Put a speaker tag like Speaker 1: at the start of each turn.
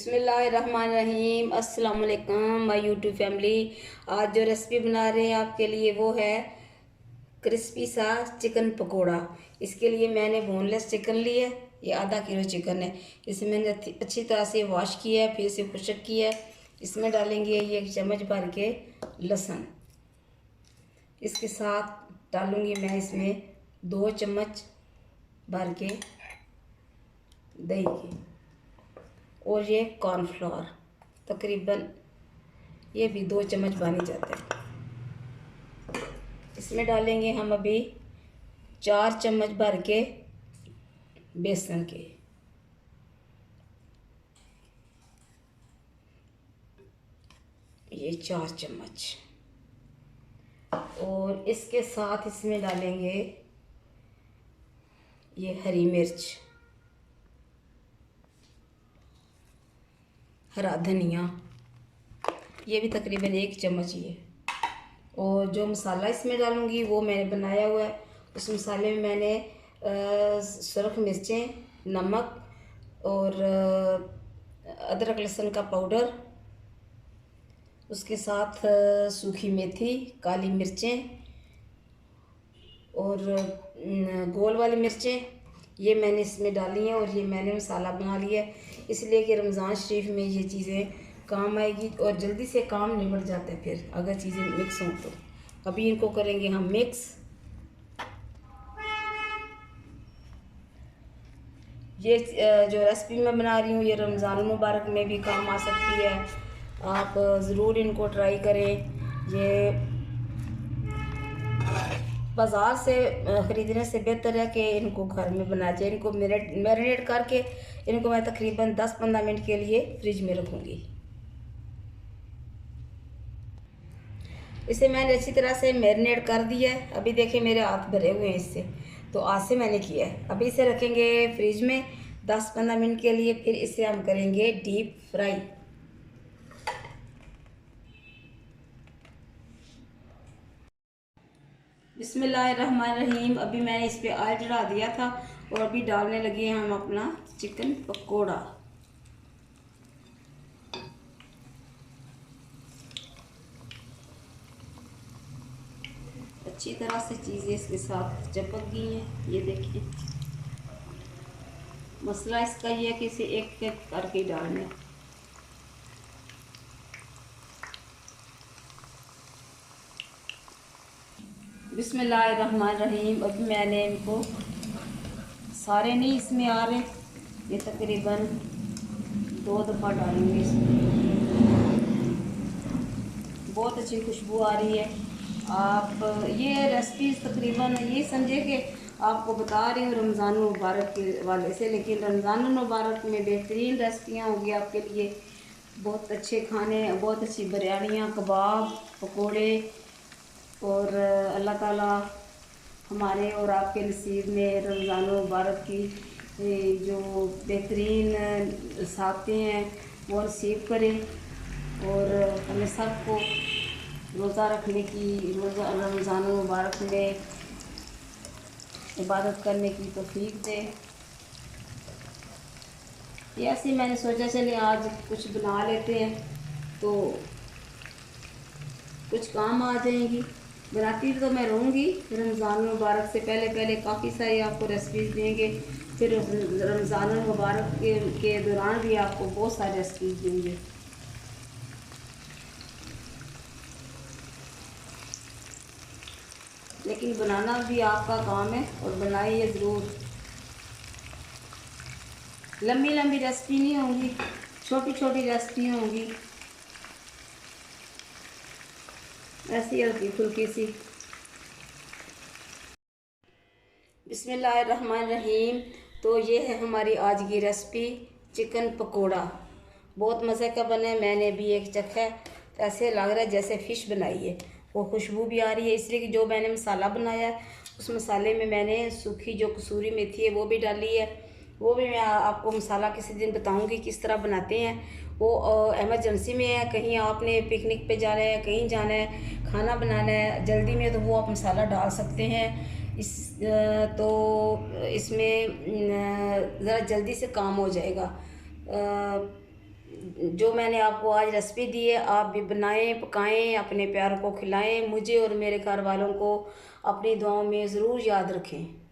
Speaker 1: बिस्मिल्लाहिर्रहमानिर्रहीम। अस्सलाम वालेकुम माय यूट्यूब फैमिली। आज जो रेसिपी बना रहे हैं आपके लिए वो है क्रिस्पी सा चिकन पकोड़ा। इसके लिए मैंने बोनलेस चिकन लिया है। ये आधा किलो चिकन है। इसे मैंने अच्छी तरह से वॉश किया है, फिर इसे खुशक किया है। इसमें डालेंगे ये 1 चम्मच भर के लहसुन। इसके साथ डालूंगी मैं इसमें 2 चम्मच भर के दही के, और ये कॉर्नफ्लोर तकरीबन ये भी 2 चम्मच बन जाता है। इसमें डालेंगे हम अभी 4 चम्मच भर के बेसन के, ये 4 चम्मच। और इसके साथ इसमें डालेंगे ये हरी मिर्च, हरा धनिया, ये भी तकरीबन 1 चम्मच ही है। और जो मसाला इसमें डालूंगी वो मैंने बनाया हुआ है। उस मसाले में मैंने सुरख मिर्चें, नमक और अदरक लहसुन का पाउडर, उसके साथ सूखी मेथी, काली मिर्चें और गोल वाली मिर्चें, ये मैंने इसमें डाली हैं। और ये मैंने मसाला बना लिया है इसलिए कि रमज़ान शरीफ में ये चीज़ें काम आएगी और जल्दी से काम निबट जाता है फिर अगर चीज़ें मिक्स हों तो। अभी इनको करेंगे हम मिक्स। ये जो रेसिपी मैं बना रही हूँ ये रमज़ान मुबारक में भी काम आ सकती है। आप ज़रूर इनको ट्राई करें। ये बाज़ार से ख़रीदने से बेहतर है कि इनको घर में बना जाए। इनको मैरिनेट करके इनको मैं तकरीबन 10-15 मिनट के लिए फ्रिज में रखूँगी। इसे मैंने अच्छी तरह से मैरिनेट कर दिया है। अभी देखें मेरे हाथ भरे हुए हैं इससे, तो आज से मैंने किया है। अभी इसे रखेंगे फ्रिज में 10-15 मिनट के लिए, फिर इसे हम करेंगे डीप फ्राई। बिस्मिल्लाहिर्रहमानिर्रहीम। अभी मैंने इस पर ऑयल चढ़ा दिया था और अभी डालने लगे हैं हम अपना चिकन पकोड़ा। अच्छी तरह से चीज़ें इसके साथ चिपक गई हैं। ये देखिए, मसला इसका ये है कि इसे एक एक करके डालना है। बिस्मिल्लाहिर्रहमानिर्रहीम। अभी मैंने इनको सारे नहीं इसमें आ रहे, ये तकरीबन 2 दफ़ा डालूंगी इसमें। बहुत अच्छी खुशबू आ रही है। आप ये रेसिपी तकरीबन ये समझे कि आपको बता रही हूँ रमज़ान मुबारक के हवाले से, लेकिन रमज़ान मुबारक में बेहतरीन रेसिपियाँ होगी आपके लिए। बहुत अच्छे खाने, बहुत अच्छी बिरयानियाँ, कबाब, पकोड़े, और अल्लाह ताला हमारे और आपके नसीब में रमज़ान मुबारक की जो बेहतरीन साक़तें हैं वो नसीब करें, और हमें सबको रोज़ा रखने की, रमज़ान मुबारक में इबादत करने की तौफीक दे। ये ऐसे मैंने सोचा चले आज कुछ बना लेते हैं तो कुछ काम आ जाएंगी। बनाती तो मैं रहूँगी रमज़ान मुबारक से पहले पहले काफ़ी सारी आपको रेसिपीज़ देंगे, फिर रमज़ान मुबारक के दौरान भी आपको बहुत सारी रेसिपीज़ देंगे। लेकिन बनाना भी आपका काम है और बनाइए ज़रूर। लंबी लंबी रेसिपी नहीं होंगी, छोटी छोटी रेसिपी होंगी, ऐसी हल्की फुल्की सी। बिस्मिल्लाहिर्रहमानिर्रहीम। तो ये है हमारी आज की रेसिपी चिकन पकोड़ा। बहुत मज़े का बना है। मैंने भी एक चखा है, ऐसे लग रहा है जैसे फ़िश बनाई है। वो खुशबू भी आ रही है इसलिए कि जो मैंने मसाला बनाया है उस मसाले में मैंने सूखी जो कसूरी मेथी है वो भी डाली है। वो भी मैं आपको मसाला किसी दिन बताऊंगी किस तरह बनाते हैं। वो एमरजेंसी में है, कहीं आपने पिकनिक पे जाना है, कहीं जाना है, खाना बनाना है जल्दी में, तो वो आप मसाला डाल सकते हैं। तो इसमें ज़रा जल्दी से काम हो जाएगा। जो मैंने आपको आज रेसिपी दी है आप भी बनाएं, पकाएं, अपने प्यारों को खिलाएं। मुझे और मेरे घर वालों को अपनी दुआओं में ज़रूर याद रखें।